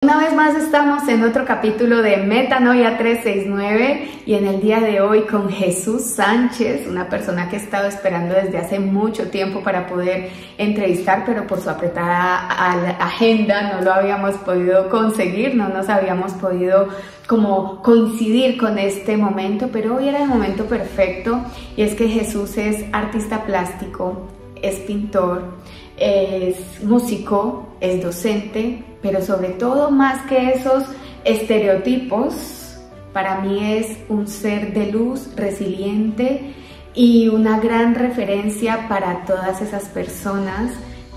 Una vez más estamos en otro capítulo de Metanoia 369 y en el día de hoy con Jesús Sánchez, una persona que he estado esperando desde hace mucho tiempo para poder entrevistar, pero por su apretada agenda no lo habíamos podido conseguir, no nos habíamos podido como coincidir con este momento, pero hoy era el momento perfecto y es que Jesús es artista plástico, es pintor, es músico, es docente, pero sobre todo, más que esos estereotipos, para mí es un ser de luz, resiliente y una gran referencia para todas esas personas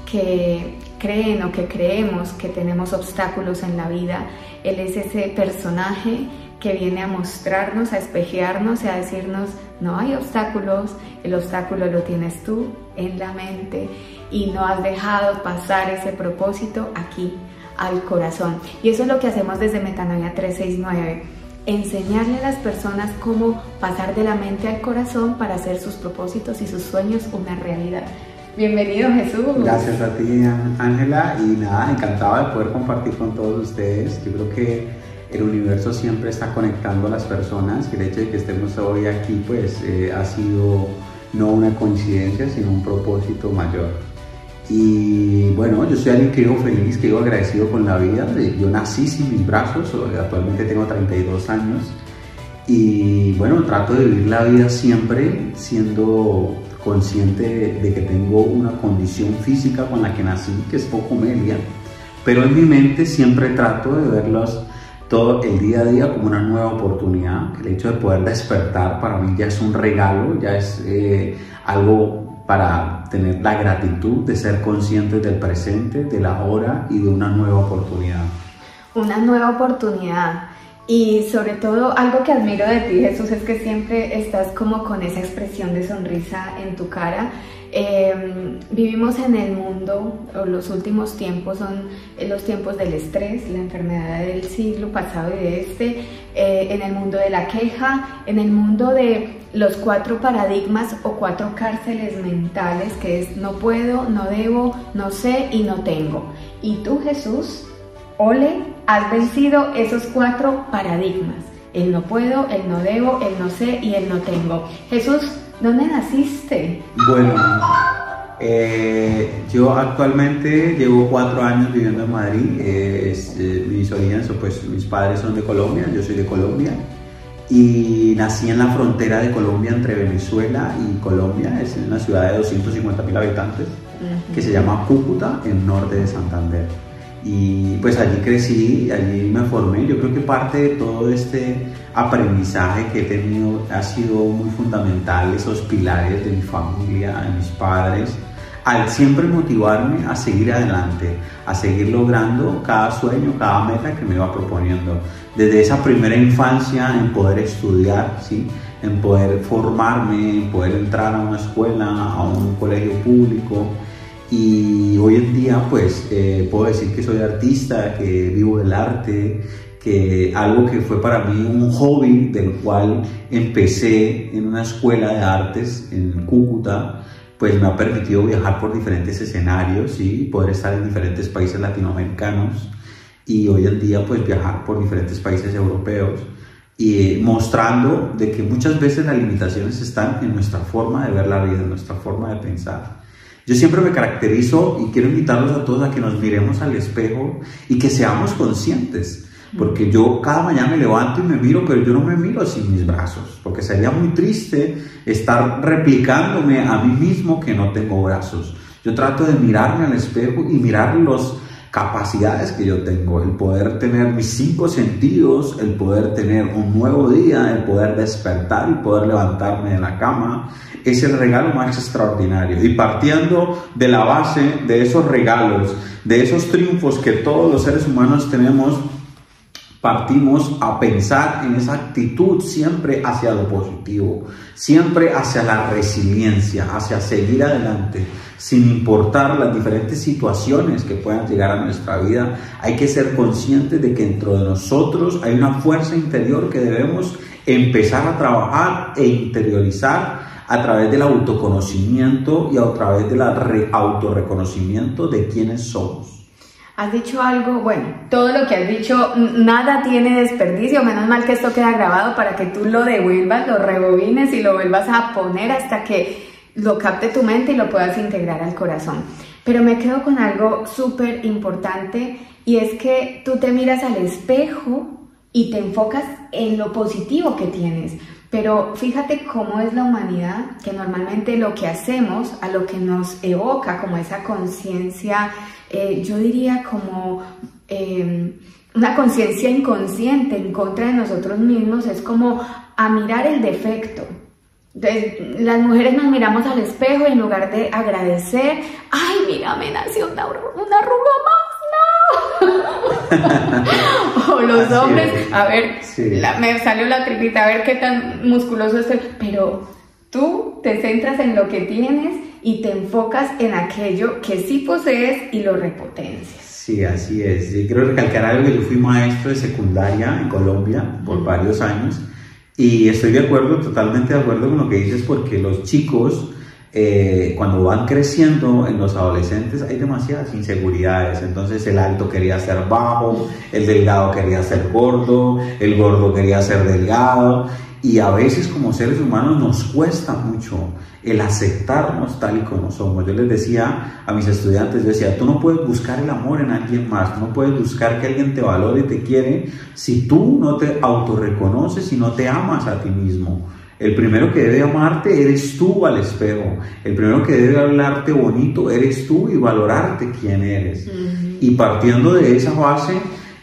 que creen o que creemos que tenemos obstáculos en la vida. Él es ese personaje que viene a mostrarnos, a espejearnos y a decirnos: no hay obstáculos, el obstáculo lo tienes tú en la mente y no has dejado pasar ese propósito aquí al corazón. Y eso es lo que hacemos desde Metanoia 369, enseñarle a las personas cómo pasar de la mente al corazón para hacer sus propósitos y sus sueños una realidad. Bienvenido, Jesús. Gracias a ti, Ángela, y nada, encantado de poder compartir con todos ustedes. Yo creo que el universo siempre está conectando a las personas y el hecho de que estemos hoy aquí pues ha sido no una coincidencia, sino un propósito mayor. Y bueno, yo soy alguien que vivo feliz, que vivo agradecido con la vida. Yo nací sin mis brazos, actualmente tengo 32 años y bueno, trato de vivir la vida siempre siendo consciente de que tengo una condición física con la que nací, que es poco media, pero en mi mente siempre trato de verlos todo el día a día como una nueva oportunidad. El hecho de poder despertar para mí ya es un regalo, ya es algo para tener la gratitud de ser conscientes del presente, de la hora y de una nueva oportunidad. Una nueva oportunidad. Y sobre todo, algo que admiro de ti, Jesús, es que siempre estás como con esa expresión de sonrisa en tu cara. Vivimos en el mundo, o los últimos tiempos son los tiempos del estrés, la enfermedad del siglo pasado y de este, en el mundo de la queja, en el mundo de los 4 paradigmas o 4 cárceles mentales, que es no puedo, no debo, no sé y no tengo. Y tú, Jesús, ole, has vencido esos 4 paradigmas: el no puedo, el no debo, el no sé y el no tengo. Jesús, ¿dónde naciste? Bueno, yo actualmente llevo 4 años viviendo en Madrid. Mis orígenes, pues mis padres son de Colombia, yo soy de Colombia y nací en la frontera de Colombia entre Venezuela y Colombia. Es en una ciudad de 250.000 habitantes que se llama Cúcuta, en norte de Santander. Y pues allí crecí, allí me formé. Yo creo que parte de todo este aprendizaje que he tenido ha sido muy fundamental, esos pilares de mi familia, de mis padres, al siempre motivarme a seguir adelante, a seguir logrando cada sueño, cada meta que me iba proponiendo. Desde esa primera infancia en poder estudiar, ¿sí?, en poder formarme, en poder entrar a una escuela, a un colegio público. Y hoy en día pues puedo decir que soy artista, que vivo del arte, que algo que fue para mí un hobby, del cual empecé en una escuela de artes en Cúcuta, pues me ha permitido viajar por diferentes escenarios, ¿sí?, poder estar en diferentes países latinoamericanos y hoy en día pues viajar por diferentes países europeos, y mostrando de que muchas veces las limitaciones están en nuestra forma de ver la vida, en nuestra forma de pensar. Yo siempre me caracterizo y quiero invitarlos a todos a que nos miremos al espejo y que seamos conscientes, porque yo cada mañana me levanto y me miro, pero yo no me miro sin mis brazos, porque sería muy triste estar replicándome a mí mismo que no tengo brazos. Yo trato de mirarme al espejo y mirar las capacidades que yo tengo, el poder tener mis 5 sentidos, el poder tener un nuevo día, el poder despertar y poder levantarme de la cama. Es el regalo más extraordinario. Y partiendo de la base de esos regalos, de esos triunfos que todos los seres humanos tenemos, partimos a pensar en esa actitud siempre hacia lo positivo, siempre hacia la resiliencia, hacia seguir adelante, sin importar las diferentes situaciones que puedan llegar a nuestra vida. Hay que ser conscientes de que dentro de nosotros hay una fuerza interior que debemos empezar a trabajar e interiorizar a través del autoconocimiento y a través del autorreconocimiento de quiénes somos. Has dicho algo, bueno, todo lo que has dicho, nada tiene desperdicio, menos mal que esto queda grabado para que tú lo devuelvas, lo rebobines y lo vuelvas a poner hasta que lo capte tu mente y lo puedas integrar al corazón. Pero me quedo con algo súper importante y es que tú te miras al espejo y te enfocas en lo positivo que tienes. Pero fíjate cómo es la humanidad, que normalmente lo que hacemos, a lo que nos evoca como esa conciencia, yo diría como una conciencia inconsciente en contra de nosotros mismos, es como a mirar el defecto. Entonces, las mujeres nos miramos al espejo y en lugar de agradecer, ¡ay, mira, me nació una arruga más! ¡No! O los hombres, a ver, me salió la tripita, a ver qué tan musculoso estoy. Pero tú te centras en lo que tienes y te enfocas en aquello que sí posees y lo repotencias. Sí, así es. Y quiero recalcar algo, que yo fui maestro de secundaria en Colombia por varios años y estoy totalmente de acuerdo con lo que dices, porque los chicos cuando van creciendo, en los adolescentes hay demasiadas inseguridades. Entonces el alto quería ser bajo, el delgado quería ser gordo, el gordo quería ser delgado, y a veces como seres humanos nos cuesta mucho el aceptarnos tal y como somos. Yo les decía a mis estudiantes, yo decía, tú no puedes buscar el amor en alguien más, no puedes buscar que alguien te valore y te quiere si tú no te autorreconoces y no te amas a ti mismo. El primero que debe amarte eres tú al espejo. El primero que debe hablarte bonito eres tú y valorarte quién eres. Y partiendo de esa base,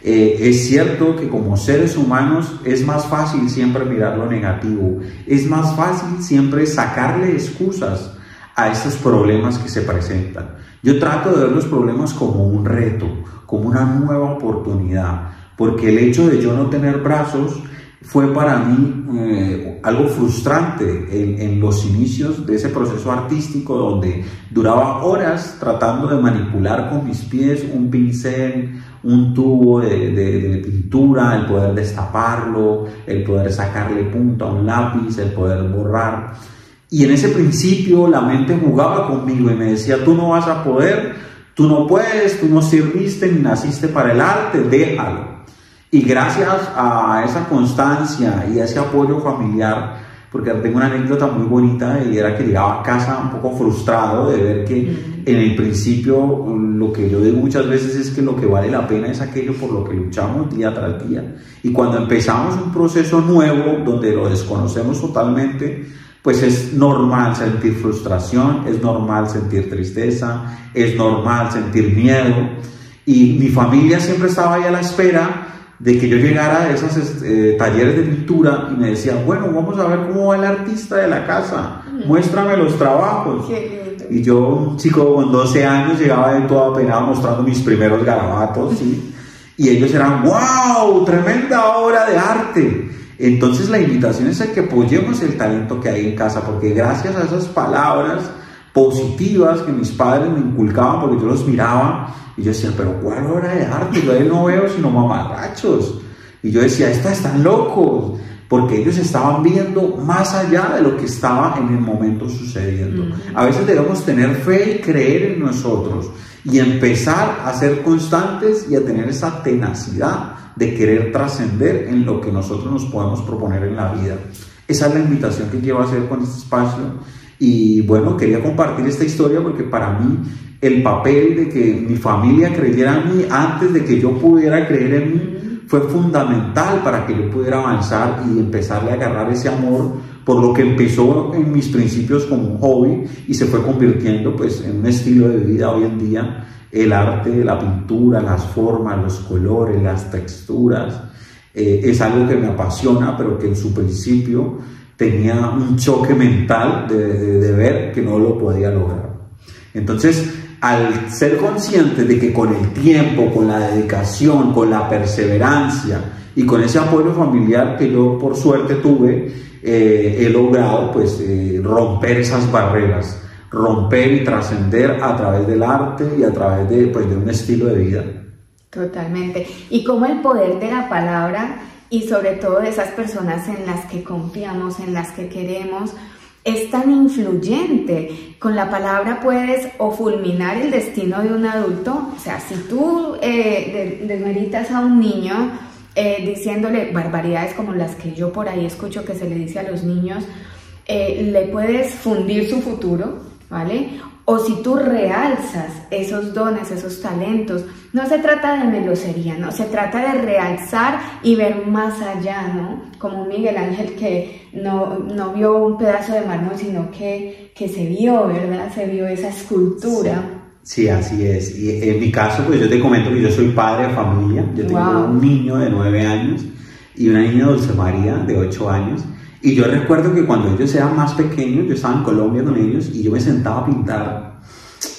es cierto que como seres humanos es más fácil siempre mirar lo negativo. Es más fácil siempre sacarle excusas a estos problemas que se presentan. Yo trato de ver los problemas como un reto, como una nueva oportunidad. Porque el hecho de yo no tener brazos fue para mí algo frustrante en los inicios de ese proceso artístico, donde duraba horas tratando de manipular con mis pies un pincel, un tubo de pintura, el poder destaparlo, el poder sacarle punta a un lápiz, el poder borrar. Y en ese principio la mente jugaba conmigo y me decía, tú no vas a poder, tú no puedes, tú no sirviste ni naciste para el arte, déjalo. Y gracias a esa constancia y a ese apoyo familiar, porque tengo una anécdota muy bonita, y era que llegaba a casa un poco frustrado de ver que en el principio, lo que yo digo muchas veces es que lo que vale la pena es aquello por lo que luchamos día tras día. Y cuando empezamos un proceso nuevo donde lo desconocemos totalmente, pues es normal sentir frustración, es normal sentir tristeza, es normal sentir miedo. Y mi familia siempre estaba ahí a la espera de que yo llegara a esos talleres de pintura, y me decían, bueno, vamos a ver cómo va el artista de la casa, muéstrame los trabajos. Y yo, un chico con 12 años, llegaba de todo apenado mostrando mis primeros garabatos, ¿sí? Y ellos eran, wow, tremenda obra de arte. Entonces la invitación es a que apoyemos el talento que hay en casa, porque gracias a esas palabras positivas que mis padres me inculcaban, porque yo los miraba y yo decía, pero ¿cuál obra de arte? Yo ahí no veo sino mamarrachos. Y yo decía, estos están locos, porque ellos estaban viendo más allá de lo que estaba en el momento sucediendo. A veces debemos tener fe y creer en nosotros y empezar a ser constantes y a tener esa tenacidad de querer trascender en lo que nosotros nos podemos proponer en la vida. Esa es la invitación que quiero hacer con este espacio. Y bueno, quería compartir esta historia porque para mí el papel de que mi familia creyera en mí antes de que yo pudiera creer en mí fue fundamental para que yo pudiera avanzar y empezarle a agarrar ese amor por lo que empezó en mis principios como un hobby y se fue convirtiendo pues en un estilo de vida hoy en día. El arte, la pintura, las formas, los colores, las texturas, es algo que me apasiona, pero que en su principio tenía un choque mental de ver que no lo podía lograr. Entonces, al ser consciente de que con el tiempo, con la dedicación, con la perseverancia y con ese apoyo familiar que yo por suerte tuve, he logrado pues romper esas barreras, romper y trascender a través del arte y a través de un estilo de vida. Totalmente. Y como el poder de la palabra, y sobre todo de esas personas en las que confiamos, en las que queremos, es tan influyente. Con la palabra puedes o fulminar el destino de un adulto. O sea, si tú desmeritas a un niño diciéndole barbaridades como las que yo por ahí escucho que se le dice a los niños, le puedes fundir su futuro, ¿vale? O si tú realzas esos dones, esos talentos, no se trata de melosería, no, se trata de realzar y ver más allá, ¿no? Como Miguel Ángel que no vio un pedazo de mármol, sino que se vio, ¿verdad? Se vio esa escultura. Sí, así es. Y en mi caso, pues yo te comento que yo soy padre de familia. Yo tengo un niño de 9 años y una niña, Dulce María, de 8 años. Y yo recuerdo que cuando ellos eran más pequeños, yo estaba en Colombia con ellos y yo me sentaba a pintar.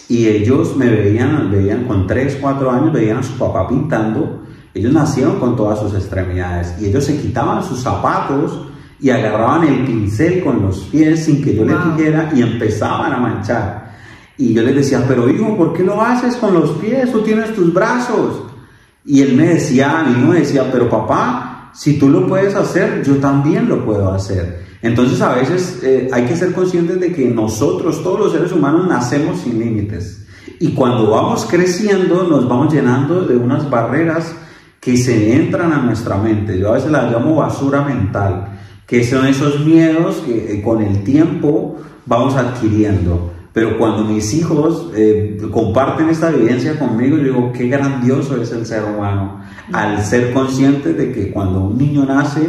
Y ellos me veían con 3, 4 años, veían a su papá pintando. Ellos nacieron con todas sus extremidades y ellos se quitaban sus zapatos y agarraban el pincel con los pies sin que yo les dijera y empezaban a manchar. Y yo les decía, pero hijo, ¿por qué lo haces con los pies? Tú tienes tus brazos. Y él me decía, mi hijo me decía, pero papá, si tú lo puedes hacer, yo también lo puedo hacer. Entonces a veces hay que ser conscientes de que nosotros, todos los seres humanos, nacemos sin límites. Y cuando vamos creciendo, nos vamos llenando de unas barreras que se entran a nuestra mente. Yo a veces las llamo basura mental, que son esos miedos que con el tiempo vamos adquiriendo. Pero cuando mis hijos comparten esta evidencia conmigo, yo digo, qué grandioso es el ser humano, al ser consciente de que cuando un niño nace,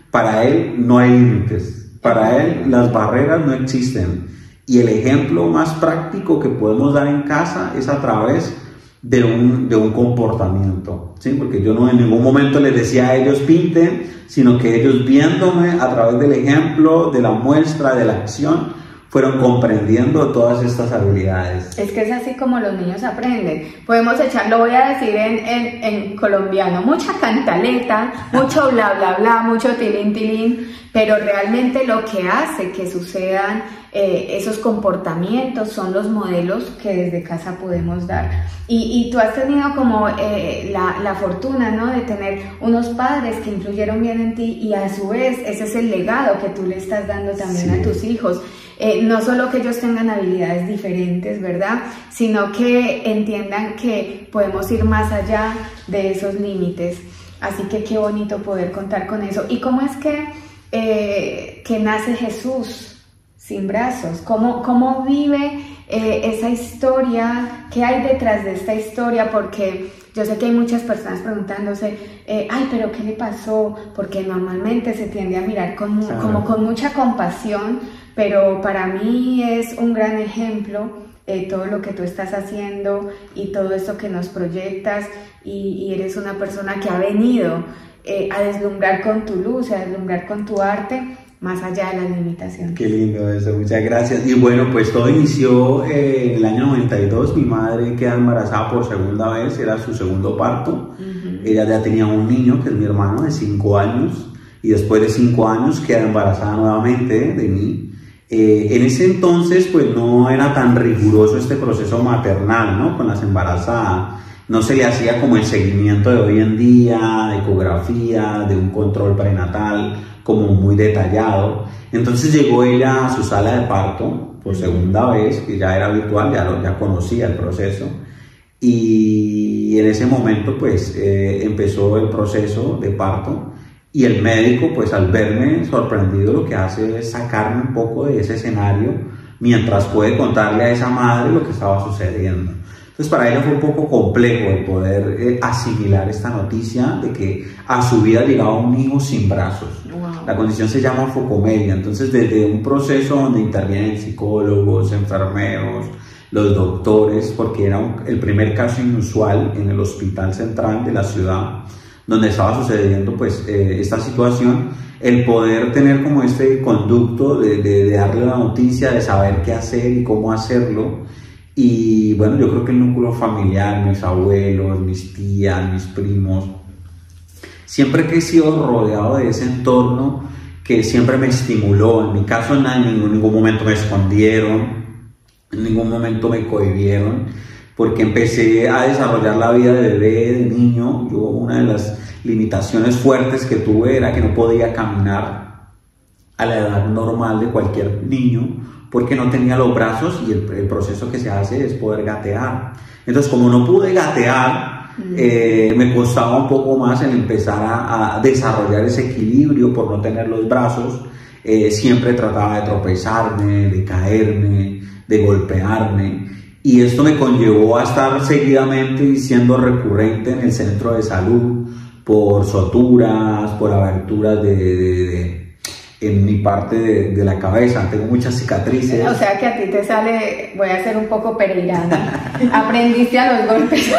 para él no hay límites, para él las barreras no existen. Y el ejemplo más práctico que podemos dar en casa es a través de un comportamiento, ¿sí? Porque yo no en ningún momento les decía a ellos pinten, sino que ellos viéndome a través del ejemplo, de la muestra, de la acción, fueron comprendiendo todas estas habilidades. Es que es así como los niños aprenden. Podemos echar, lo voy a decir en colombiano, mucha cantaleta, mucho bla bla bla, mucho tilín tilín, pero realmente lo que hace que sucedan esos comportamientos son los modelos que desde casa podemos dar. Y tú has tenido como la fortuna, ¿no?, de tener unos padres que influyeron bien en ti y a su vez ese es el legado que tú le estás dando también a tus hijos. No solo que ellos tengan habilidades diferentes, ¿verdad?, sino que entiendan que podemos ir más allá de esos límites. Así que qué bonito poder contar con eso. ¿Y cómo es que nace Jesús sin brazos? ¿Cómo vive esa historia? ¿Qué hay detrás de esta historia? Porque yo sé que hay muchas personas preguntándose, ay, pero ¿qué le pasó? Porque normalmente se tiende a mirar como con mucha compasión, pero para mí es un gran ejemplo todo lo que tú estás haciendo y todo esto que nos proyectas, y eres una persona que ha venido a deslumbrar con tu luz, a deslumbrar con tu arte, más allá de las limitaciones. Qué lindo eso, muchas gracias. Y bueno, pues todo inició en el año 92, mi madre queda embarazada por segunda vez, era su segundo parto. Ella ya tenía un niño, que es mi hermano, de 5 años, y después de 5 años queda embarazada nuevamente de mí. En ese entonces pues no era tan riguroso este proceso maternal, ¿no?, con las embarazadas. No se le hacía como el seguimiento de hoy en día, ecografía, de un control prenatal como muy detallado. Entonces llegó ella a su sala de parto por segunda vez, que ya era habitual, ya conocía el proceso, y en ese momento pues empezó el proceso de parto. Y el médico, pues al verme sorprendido, lo que hace es sacarme un poco de ese escenario mientras puede contarle a esa madre lo que estaba sucediendo. Entonces para ella fue un poco complejo el poder asimilar esta noticia de que a su vida llegaba un hijo sin brazos. Wow. La condición se llama focomelia. Entonces desde un proceso donde intervienen psicólogos, enfermeros, los doctores, porque era el primer caso inusual en el hospital central de la ciudad, donde estaba sucediendo pues esta situación, el poder tener como este conducto de darle la noticia, de saber qué hacer y cómo hacerlo. Y bueno, yo creo que el núcleo familiar, mis abuelos, mis tías, mis primos, siempre que he sido rodeado de ese entorno que siempre me estimuló. En mi caso en ningún momento me escondieron, en ningún momento me cohibieron, porque empecé a desarrollar la vida de bebé, de niño. Yo, una de las limitaciones fuertes que tuve era que no podía caminar. a la edad normal de cualquier niño, porque no tenía los brazos y el proceso que se hace es poder gatear. Entonces, como no pude gatear, me costaba un poco más el empezar a desarrollar ese equilibrio por no tener los brazos. Siempre trataba de tropezarme, de caerme, de golpearme, y esto me conllevó a estar seguidamente y siendo recurrente en el centro de salud por suturas, por aberturas en mi parte de la cabeza. Tengo muchas cicatrices. O sea que a ti te sale, voy a ser un poco pereirana, aprendiste a los golpes.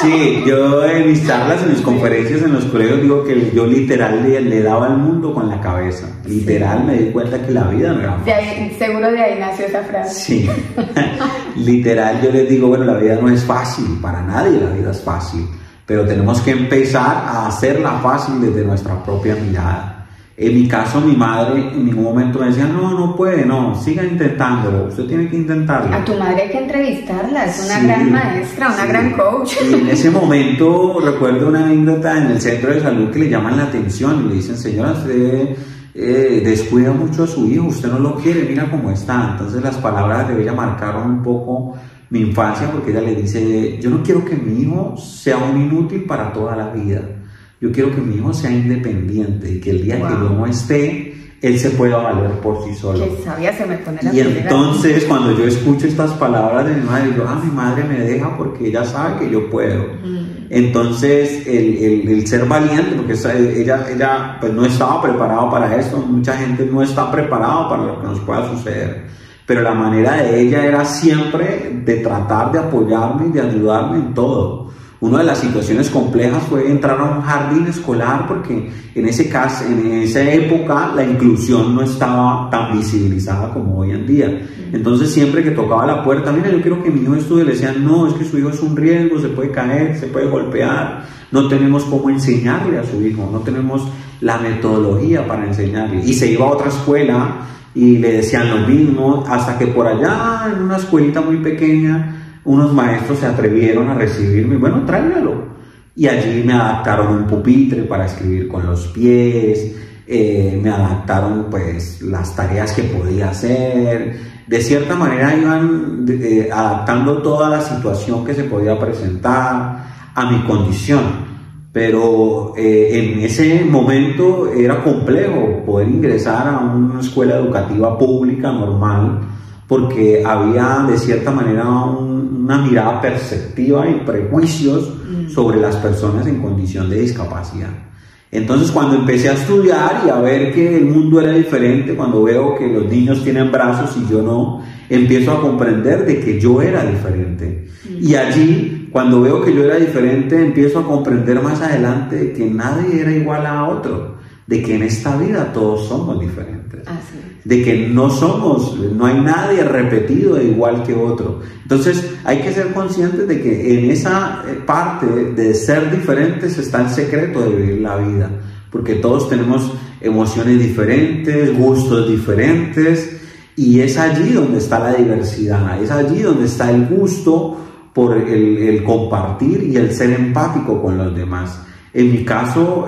Sí, yo en mis charlas, en mis conferencias, en los colegios, digo que yo literal le daba al mundo con la cabeza. Literal, sí. Me di cuenta que la vida no era fácil. Seguro de ahí nació esa frase. Sí, literal yo les digo, bueno, la vida no es fácil, para nadie la vida es fácil, pero tenemos que empezar a hacerla fácil desde nuestra propia mirada. En mi caso, mi madre en ningún momento me decía, no puede, no, siga intentándolo, usted tiene que intentarlo. A tu madre hay que entrevistarla, es una gran maestra, una gran coach. Y en ese momento recuerdo una anécdota en el centro de salud que le llaman la atención y le dicen, señora, usted descuida mucho a su hijo, usted no lo quiere, mira cómo está. Entonces las palabras de ella marcaron un poco mi infancia, porque ella le dice, yo no quiero que mi hijo sea un inútil para toda la vida. Yo quiero que mi hijo sea independiente y que el día que yo no esté, él se pueda valer por sí solo. Qué sabia se me pone la Y entonces cuando yo escucho estas palabras de mi madre, digo, mi madre me deja porque ella sabe que yo puedo. Entonces el ser valiente, porque ella pues no estaba preparada para esto, mucha gente no está preparada para lo que nos pueda suceder. Pero la manera de ella era siempre de tratar de apoyarme y de ayudarme en todo. Una de las situaciones complejas fue entrar a un jardín escolar, porque en esa época la inclusión no estaba tan visibilizada como hoy en día. Entonces siempre que tocaba la puerta, mira, yo quiero que mi hijo estudie, le decían, no, es que su hijo es un riesgo, se puede caer, se puede golpear, no tenemos cómo enseñarle a su hijo, no tenemos la metodología para enseñarle. Y se iba a otra escuela y le decían lo mismo, hasta que por allá en una escuelita muy pequeña unos maestros se atrevieron a recibirme, bueno, tráigalo. Y allí me adaptaron un pupitre para escribir con los pies, me adaptaron pues las tareas que podía hacer. De cierta manera iban adaptando toda la situación que se podía presentar a mi condición. Pero en ese momento era complejo poder ingresar a una escuela educativa pública normal, porque había de cierta manera una mirada perceptiva y prejuicios sobre las personas en condición de discapacidad. Entonces cuando empecé a estudiar y a ver que el mundo era diferente, cuando veo que los niños tienen brazos y yo no, empiezo a comprender de que yo era diferente. Y allí, cuando veo que yo era diferente, empiezo a comprender más adelante de que nadie era igual a otro, de que en esta vida todos somos diferentes. De que no hay nadie repetido e igual que otro. Entonces hay que ser conscientes de que en esa parte de ser diferentes está el secreto de vivir la vida, porque todos tenemos emociones diferentes, gustos diferentes, y es allí donde está la diversidad, es allí donde está el gusto por el compartir y el ser empático con los demás. En mi caso,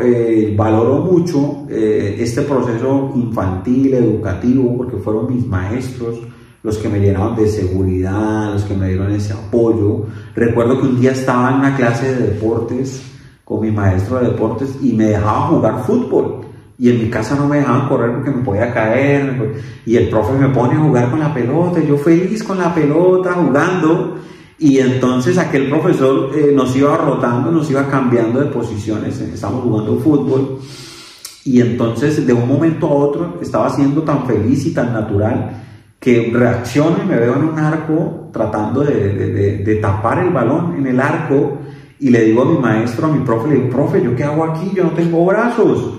valoro mucho este proceso infantil, educativo, porque fueron mis maestros los que me llenaron de seguridad, los que me dieron ese apoyo. Recuerdo que un día estaba en una clase de deportes con mi maestro de deportes y me dejaba jugar fútbol. Y en mi casa no me dejaban correr porque me podía caer. Y el profe me pone a jugar con la pelota, y yo feliz con la pelota, jugando. Y entonces aquel profesor nos iba rotando, nos iba cambiando de posiciones, estábamos jugando fútbol, y entonces de un momento a otro estaba siendo tan feliz y tan natural que reacciono y me veo en un arco tratando de tapar el balón en el arco, y le digo a mi maestro, a mi profe, le digo, profe, ¿yo qué hago aquí? Yo no tengo brazos.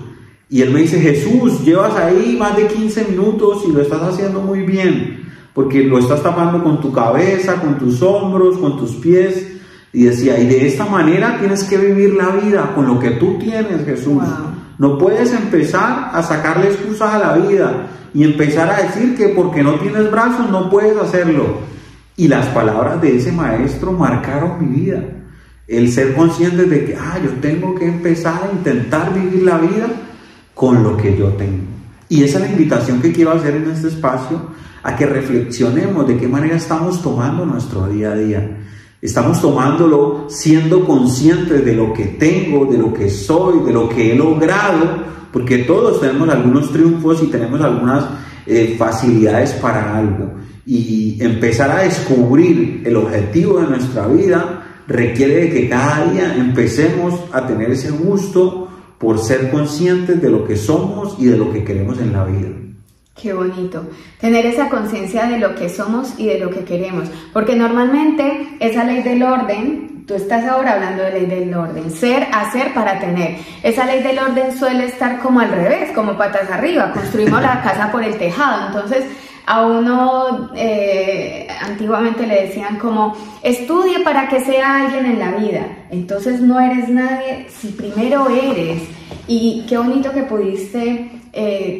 Y él me dice, Jesús, llevas ahí más de 15 minutos y lo estás haciendo muy bien, porque lo estás tapando con tu cabeza, con tus hombros, con tus pies. Y decía, y de esta manera tienes que vivir la vida, con lo que tú tienes, Jesús. Wow. No puedes empezar a sacarle excusas a la vida y empezar a decir que porque no tienes brazos no puedes hacerlo. Y las palabras de ese maestro marcaron mi vida. El ser consciente de que, yo tengo que empezar a intentar vivir la vida con lo que yo tengo. Y esa es la invitación que quiero hacer en este espacio, a que reflexionemos de qué manera estamos tomando nuestro día a día. Estamos tomándolo siendo conscientes de lo que tengo, de lo que soy, de lo que he logrado, porque todos tenemos algunos triunfos y tenemos algunas facilidades para algo. Y empezar a descubrir el objetivo de nuestra vida requiere de que cada día empecemos a tener ese gusto por ser conscientes de lo que somos y de lo que queremos en la vida. Qué bonito, tener esa conciencia de lo que somos y de lo que queremos, porque normalmente esa ley del orden, tú estás ahora hablando de ley del orden, ser, hacer para tener. Esa ley del orden suele estar como al revés, como patas arriba, construimos la casa por el tejado. Entonces a uno antiguamente le decían como, estudie para que sea alguien en la vida. Entonces no eres nadie si primero eres. Y qué bonito que pudiste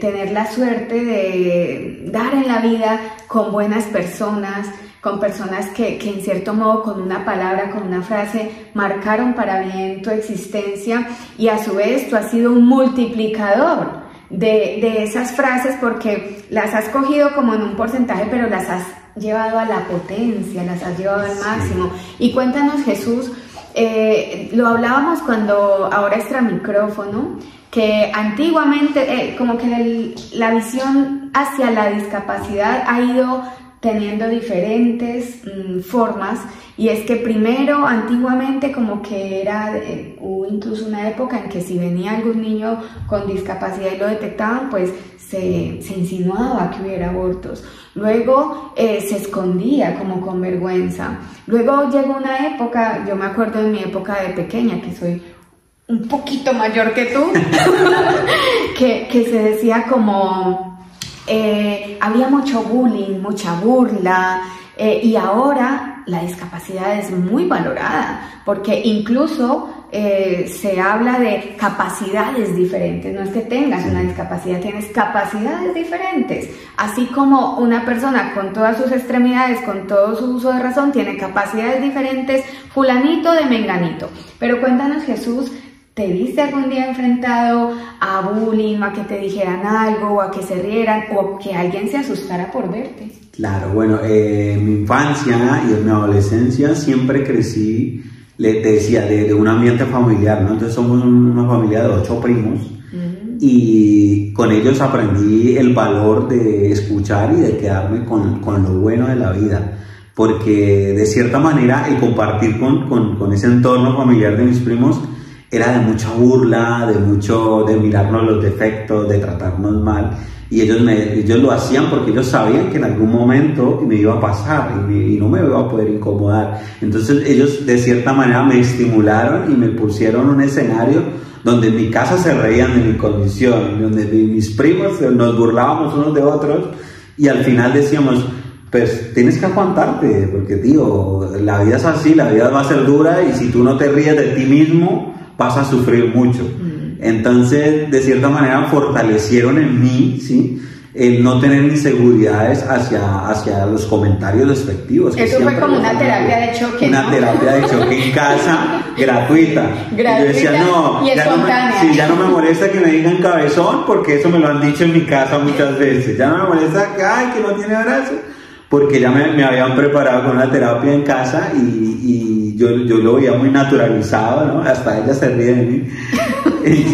tener la suerte de dar en la vida con buenas personas, con personas que en cierto modo con una palabra, con una frase, marcaron para bien tu existencia, y a su vez tú has sido un multiplicador de esas frases, porque las has cogido como en un porcentaje, pero las has llevado a la potencia, las has llevado al máximo. Y cuéntanos, Jesús, lo hablábamos cuando ahora extra micrófono, que antiguamente como que la visión hacia la discapacidad ha ido teniendo diferentes formas, y es que primero antiguamente como que era, hubo incluso una época en que si venía algún niño con discapacidad y lo detectaban, pues se insinuaba que hubiera abortos. Luego se escondía como con vergüenza. Luego llegó una época, yo me acuerdo de mi época de pequeña, que soy un poquito mayor que tú, que se decía como, había mucho bullying, mucha burla, y ahora la discapacidad es muy valorada, porque incluso se habla de capacidades diferentes. No es que tengas una discapacidad, tienes capacidades diferentes. Así como una persona con todas sus extremidades, con todo su uso de razón, tiene capacidades diferentes, fulanito de menganito. Pero cuéntanos, Jesús, ¿te viste algún día enfrentado a bullying, a que te dijeran algo, o a que se rieran, o que alguien se asustara por verte? Claro, bueno, en mi infancia y en mi adolescencia siempre crecí, te decía, de un ambiente familiar, ¿no? Entonces somos una familia de 8 primos, y con ellos aprendí el valor de escuchar y de quedarme con lo bueno de la vida, porque de cierta manera el compartir con ese entorno familiar de mis primos era de mucha burla, de mirarnos los defectos, de tratarnos mal. Y ellos lo hacían porque ellos sabían que en algún momento me iba a pasar y no me iba a poder incomodar. Entonces ellos de cierta manera me estimularon y me pusieron un escenario donde en mi casa se reían de mi condición, donde mis primos nos burlábamos unos de otros, y al final decíamos, pues tienes que aguantarte, porque tío, la vida es así, la vida va a ser dura, y si tú no te ríes de ti mismo, vas a sufrir mucho. Entonces, de cierta manera, fortalecieron en mí, ¿sí?, el no tener inseguridades hacia los comentarios despectivos. Eso fue como una terapia de choque, Una terapia de choque en casa, gratuita. Y yo decía, no, ya no me molesta que me digan cabezón, porque eso me lo han dicho en mi casa muchas veces. Ya no me molesta que no tiene brazos, porque ya me habían preparado con una terapia en casa, y yo lo veía muy naturalizado, ¿no? Hasta ella se ríe de mí.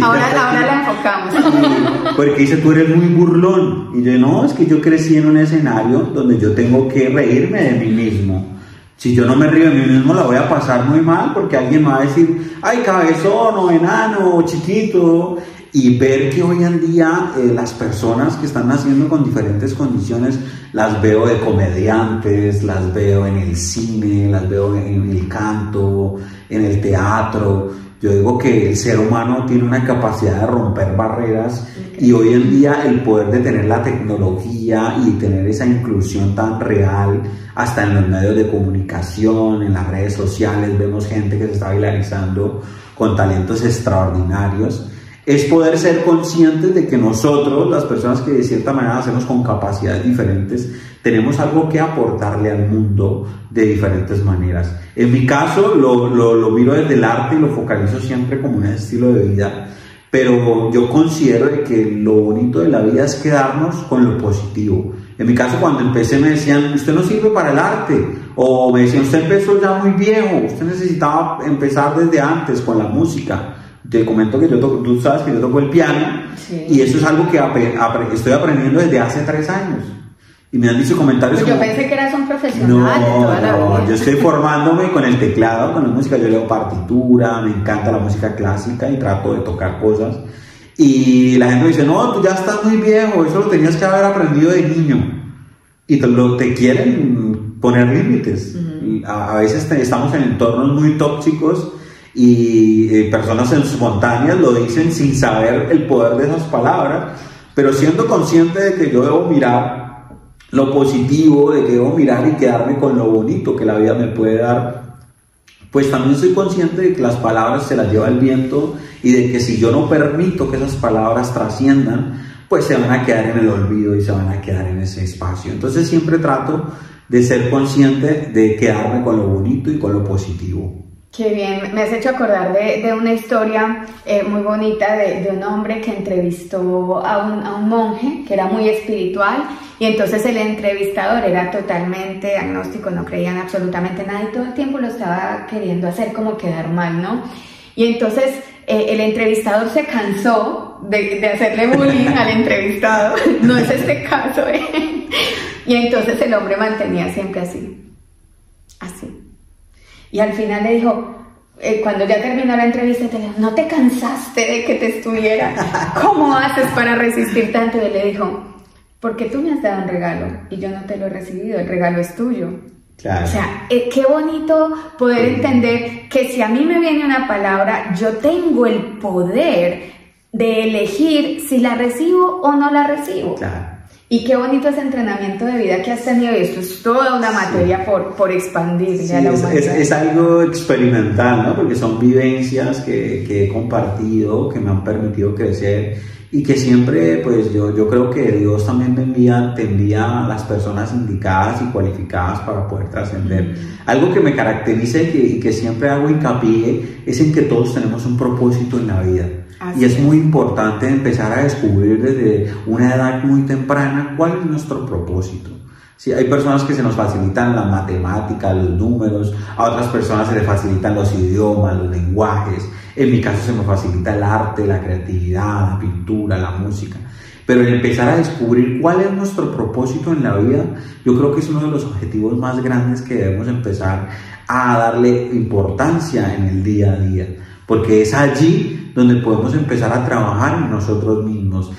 ahora la enfocamos. Porque dice, tú eres muy burlón. Y yo, no, es que yo crecí en un escenario donde yo tengo que reírme de mí mismo. Si yo no me río de mí mismo, la voy a pasar muy mal, porque alguien me va a decir, ay, cabezón, o enano, o chiquito. Y ver que hoy en día las personas que están naciendo con diferentes condiciones, las veo de comediantes, las veo en el cine, las veo en el canto, en el teatro. Yo digo que el ser humano tiene una capacidad de romper barreras, y hoy en día el poder de tener la tecnología y tener esa inclusión tan real, hasta en los medios de comunicación, en las redes sociales, vemos gente que se está viralizando con talentos extraordinarios. Es poder ser conscientes de que nosotros, las personas que de cierta manera nacemos con capacidades diferentes, tenemos algo que aportarle al mundo de diferentes maneras. En mi caso lo miro desde el arte y lo focalizo siempre como un estilo de vida, pero yo considero de que lo bonito de la vida es quedarnos con lo positivo. En mi caso, cuando empecé me decían, usted no sirve para el arte, o me decían, usted empezó ya muy viejo, usted necesitaba empezar desde antes con la música. Te comento que tú sabes que yo toco el piano, sí, y eso es algo que estoy aprendiendo desde hace 3 años. Y me han dicho comentarios pues como, yo pensé que eras un profesional de toda la vida. Yo estoy formándome con el teclado, con la música. Yo leo partitura, me encanta la música clásica y trato de tocar cosas. Y la gente me dice, no, tú ya estás muy viejo, eso lo tenías que haber aprendido de niño. Y te quieren poner límites. A veces estamos en entornos muy tóxicos y personas espontáneas lo dicen sin saber el poder de esas palabras, pero siendo consciente de que yo debo mirar lo positivo, de que debo mirar y quedarme con lo bonito que la vida me puede dar, pues también soy consciente de que las palabras se las lleva el viento y de que si yo no permito que esas palabras trasciendan, pues se van a quedar en el olvido y se van a quedar en ese espacio. Entonces siempre trato de ser consciente de quedarme con lo bonito y con lo positivo. Qué bien, me has hecho acordar de una historia muy bonita de un hombre que entrevistó a un monje que era muy espiritual, y entonces el entrevistador era totalmente agnóstico, no creía en absolutamente nada y todo el tiempo lo estaba queriendo hacer como quedar mal, ¿no? Y entonces el entrevistador se cansó de hacerle bullying al entrevistado, no es este caso, y entonces el hombre mantenía siempre así. Y al final le dijo, cuando ya terminó la entrevista, le dijo, ¿no te cansaste de que te estuviera? ¿Cómo haces para resistir tanto? Y él le dijo, porque tú me has dado un regalo y yo no te lo he recibido, el regalo es tuyo. Claro. O sea, qué bonito poder entender que si a mí me viene una palabra, yo tengo el poder de elegir si la recibo o no la recibo. Claro. Y qué bonito ese entrenamiento de vida que has tenido, y esto es toda una materia por expandirle a la humanidad. Es algo experimental, ¿no? Porque son vivencias que he compartido, que me han permitido crecer y que siempre, pues yo creo que Dios también te envía a las personas indicadas y cualificadas para poder trascender. Algo que me caracteriza y que siempre hago hincapié es en que todos tenemos un propósito en la vida. Y es muy importante empezar a descubrir desde una edad muy temprana cuál es nuestro propósito. Sí, hay personas que se nos facilitan la matemática, los números, a otras personas se les facilitan los idiomas, los lenguajes. En mi caso se me facilita el arte, la creatividad, la pintura, la música. Pero el empezar a descubrir cuál es nuestro propósito en la vida, yo creo que es uno de los objetivos más grandes que debemos empezar a darle importancia en el día a día. Porque es allí donde podemos empezar a trabajar en nosotros mismos,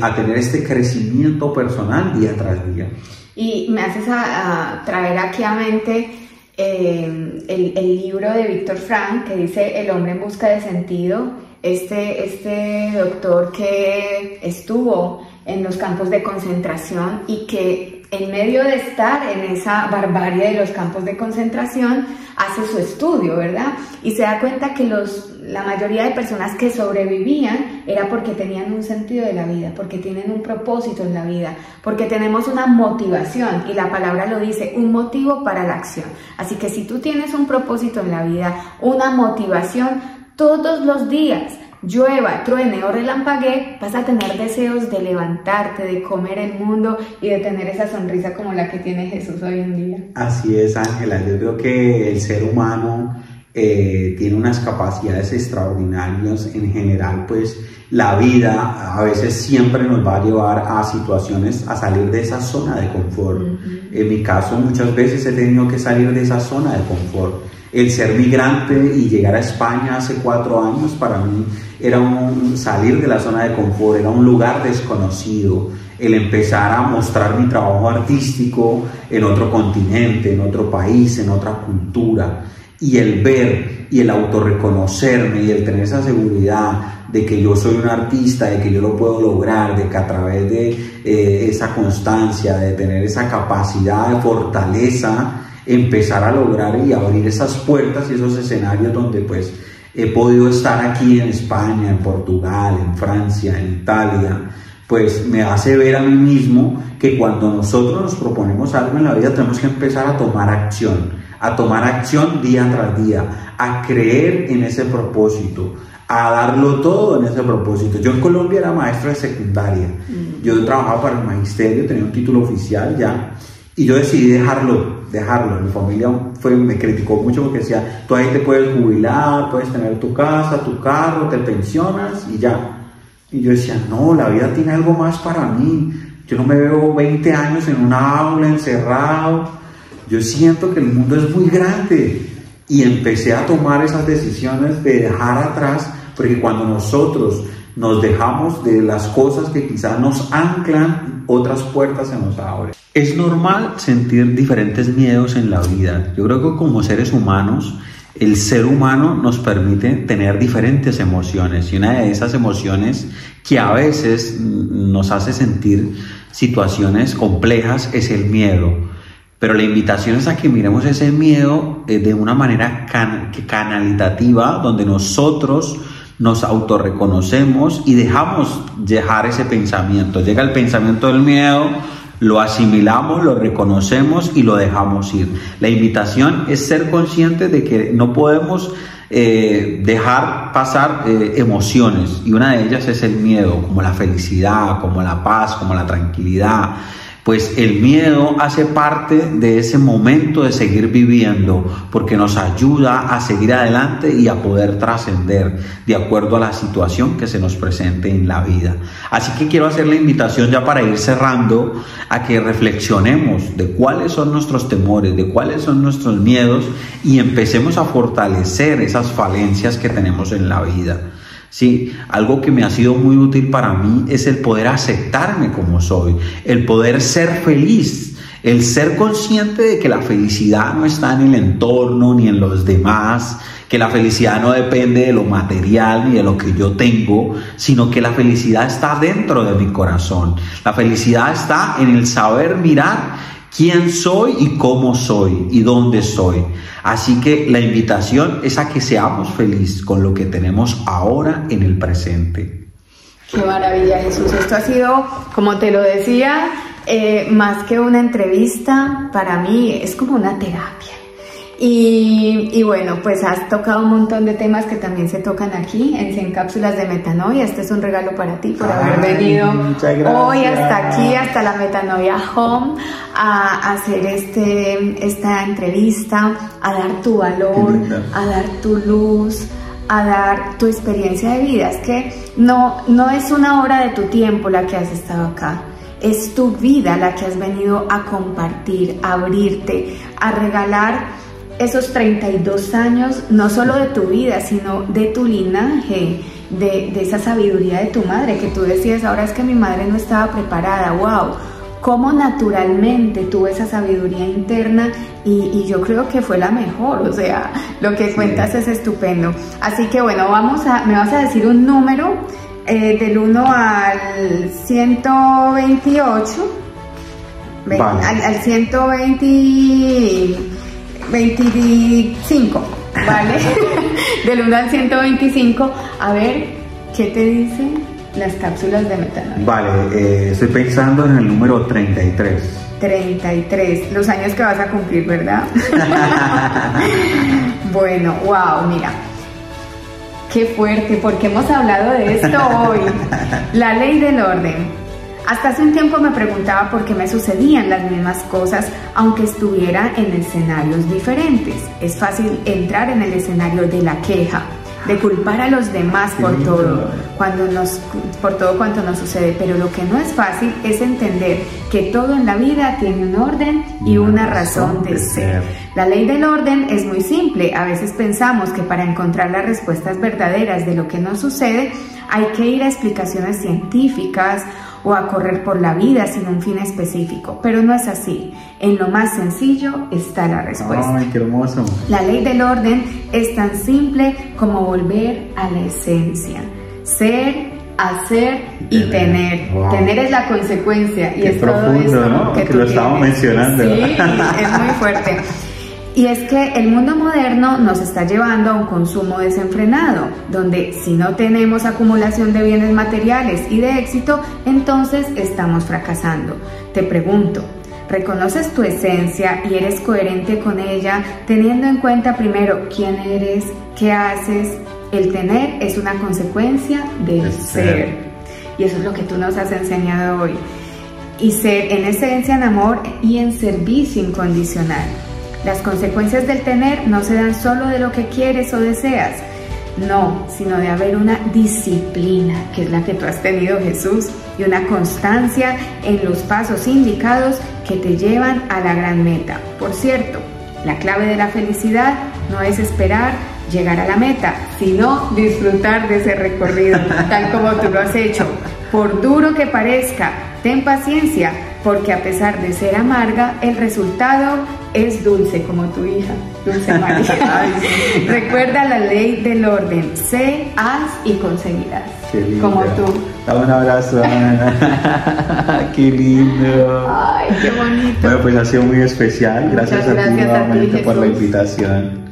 a tener este crecimiento personal día tras día. Y me haces a traer aquí a mente el libro de Víctor Frank que dice El hombre en busca de sentido. Este doctor que estuvo en los campos de concentración y que en medio de estar en esa barbarie de los campos de concentración hace su estudio, ¿verdad? Y se da cuenta que la mayoría de personas que sobrevivían era porque tenían un sentido de la vida, porque tienen un propósito en la vida, porque tenemos una motivación, y la palabra lo dice, un motivo para la acción. Así que si tú tienes un propósito en la vida, una motivación, todos los días, llueva, truene o relampaguee, vas a tener deseos de levantarte, de comer el mundo y de tener esa sonrisa como la que tiene Jesús hoy en día. Así es, Ángela. Yo creo que el ser humano tiene unas capacidades extraordinarias. En general, pues la vida a veces siempre nos va a llevar a situaciones, a salir de esa zona de confort. En mi caso, muchas veces he tenido que salir de esa zona de confort. El ser migrante y llegar a España hace 4 años para mí era salir de la zona de confort, era un lugar desconocido. El empezar a mostrar mi trabajo artístico en otro continente, en otro país, en otra cultura. Y el ver y el autorreconocerme y el tener esa seguridad de que yo soy un artista, de que yo lo puedo lograr, de que a través de esa constancia, de tener esa capacidad de fortaleza, empezar a lograr y abrir esas puertas y esos escenarios donde pues he podido estar aquí en España, en Portugal, en Francia, en Italia, pues me hace ver a mí mismo que cuando nosotros nos proponemos algo en la vida tenemos que empezar a tomar acción día tras día, a creer en ese propósito, a darlo todo en ese propósito. Yo en Colombia era maestro de secundaria, yo trabajaba para el magisterio, tenía un título oficial ya, y yo decidí dejarlo. Mi familia me criticó mucho porque decía, tú ahí te puedes jubilar, puedes tener tu casa, tu carro, te pensionas y ya. Y yo decía, no, la vida tiene algo más para mí. Yo no me veo 20 años en una aula encerrado. Yo siento que el mundo es muy grande. Y empecé a tomar esas decisiones de dejar atrás, porque cuando nosotros nos dejamos de las cosas que quizás nos anclan, otras puertas se nos abren. Es normal sentir diferentes miedos en la vida. Yo creo que como seres humanos, el ser humano nos permite tener diferentes emociones, y una de esas emociones que a veces nos hace sentir situaciones complejas es el miedo. Pero la invitación es a que miremos ese miedo de una manera canalitativa, donde nosotros nos autorreconocemos y dejamos dejar ese pensamiento. Llega el pensamiento del miedo, lo asimilamos, lo reconocemos y lo dejamos ir. La invitación es ser conscientes de que no podemos dejar pasar emociones, y una de ellas es el miedo, como la felicidad, como la paz, como la tranquilidad. Pues el miedo hace parte de ese momento de seguir viviendo, porque nos ayuda a seguir adelante y a poder trascender de acuerdo a la situación que se nos presente en la vida. Así que quiero hacer la invitación ya para ir cerrando a que reflexionemos de cuáles son nuestros temores, de cuáles son nuestros miedos, y empecemos a fortalecer esas falencias que tenemos en la vida. Sí, algo que me ha sido muy útil para mí es el poder aceptarme como soy, el poder ser feliz, el ser consciente de que la felicidad no está en el entorno ni en los demás, que la felicidad no depende de lo material ni de lo que yo tengo, sino que la felicidad está dentro de mi corazón. La felicidad está en el saber mirar quién soy y cómo soy y dónde estoy. Así que la invitación es a que seamos felices con lo que tenemos ahora en el presente. Qué maravilla, Jesús. Esto ha sido, como te lo decía, más que una entrevista, para mí es como una terapia. Y bueno, pues has tocado un montón de temas que también se tocan aquí en 100 cápsulas de metanoia. Este es un regalo para ti por haber venido hoy hasta aquí, hasta la Metanoia Home, a hacer esta entrevista, a dar tu valor, a dar tu luz, a dar tu experiencia de vida. Es que no es una hora de tu tiempo la que has estado acá. Es tu vida la que has venido a compartir, a abrirte, a regalar esos 32 años, no solo de tu vida, sino de tu linaje, de esa sabiduría de tu madre, que tú decías, ahora es que mi madre no estaba preparada. ¡Wow! Cómo naturalmente tuvo esa sabiduría interna, y yo creo que fue la mejor. O sea, lo que cuentas es estupendo. Así que bueno, me vas a decir un número del 1 al 128, vale. al 125, ¿vale? Del 1 al 125, a ver, ¿qué te dicen las cápsulas de metanoia? Vale, estoy pensando en el número 33. 33, los años que vas a cumplir, ¿verdad? Bueno, wow, mira, qué fuerte, porque hemos hablado de esto hoy. La ley del orden. Hasta hace un tiempo me preguntaba por qué me sucedían las mismas cosas, aunque estuviera en escenarios diferentes. Es fácil entrar en el escenario de la queja, de culpar a los demás por todo cuanto nos sucede, pero lo que no es fácil es entender que todo en la vida tiene un orden y una razón de ser. La ley del orden es muy simple. A veces pensamos que para encontrar las respuestas verdaderas de lo que nos sucede hay que ir a explicaciones científicas o a correr por la vida sin un fin específico, pero no es así. En lo más sencillo está la respuesta. ¡Ay, qué hermoso! La ley del orden es tan simple como volver a la esencia. Ser, hacer y tener. Wow. Tener es la consecuencia. Qué y es profundo, todo esto, ¿no? Que lo estamos mencionando. Sí, es muy fuerte. Y es que el mundo moderno nos está llevando a un consumo desenfrenado, donde si no tenemos acumulación de bienes materiales y de éxito, entonces estamos fracasando. Te pregunto, ¿reconoces tu esencia y eres coherente con ella, teniendo en cuenta primero quién eres, qué haces, El tener es una consecuencia del ser. Y eso es lo que tú nos has enseñado hoy. Y ser en esencia en amor y en servicio incondicional. Las consecuencias del tener no se dan solo de lo que quieres o deseas, no, sino de haber una disciplina, que es la que tú has tenido, Jesús, y una constancia en los pasos indicados que te llevan a la gran meta. Por cierto, la clave de la felicidad no es esperar llegar a la meta, sino disfrutar de ese recorrido, tal como tú lo has hecho. Por duro que parezca, ten paciencia, porque a pesar de ser amarga, el resultado es dulce, como tu hija, Dulce María. Recuerda la ley del orden: sé, haz y conseguirás. Qué lindo. Como tú. Dame un abrazo, Ana. Qué lindo. Ay, qué bonito. Bueno, pues ha sido muy especial. Gracias a ti nuevamente por la invitación.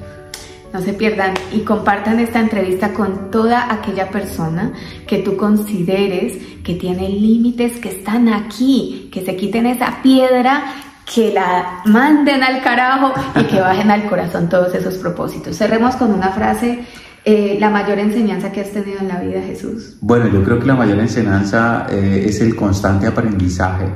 No se pierdan y compartan esta entrevista con toda aquella persona que tú consideres que tiene límites, que están aquí, que se quiten esa piedra, que la manden al carajo y que bajen al corazón todos esos propósitos. Cerremos con una frase. La mayor enseñanza que has tenido en la vida, Jesús. Bueno, yo creo que la mayor enseñanza es el constante aprendizaje.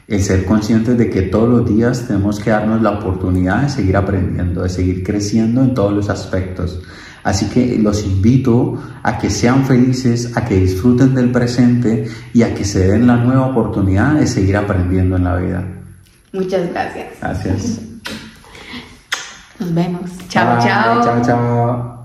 El ser conscientes de que todos los días tenemos que darnos la oportunidad de seguir aprendiendo, de seguir creciendo en todos los aspectos. Así que los invito a que sean felices, a que disfruten del presente y a que se den la nueva oportunidad de seguir aprendiendo en la vida. Muchas gracias. Gracias. Nos vemos. Chao, Bye. chao. Chao, chao.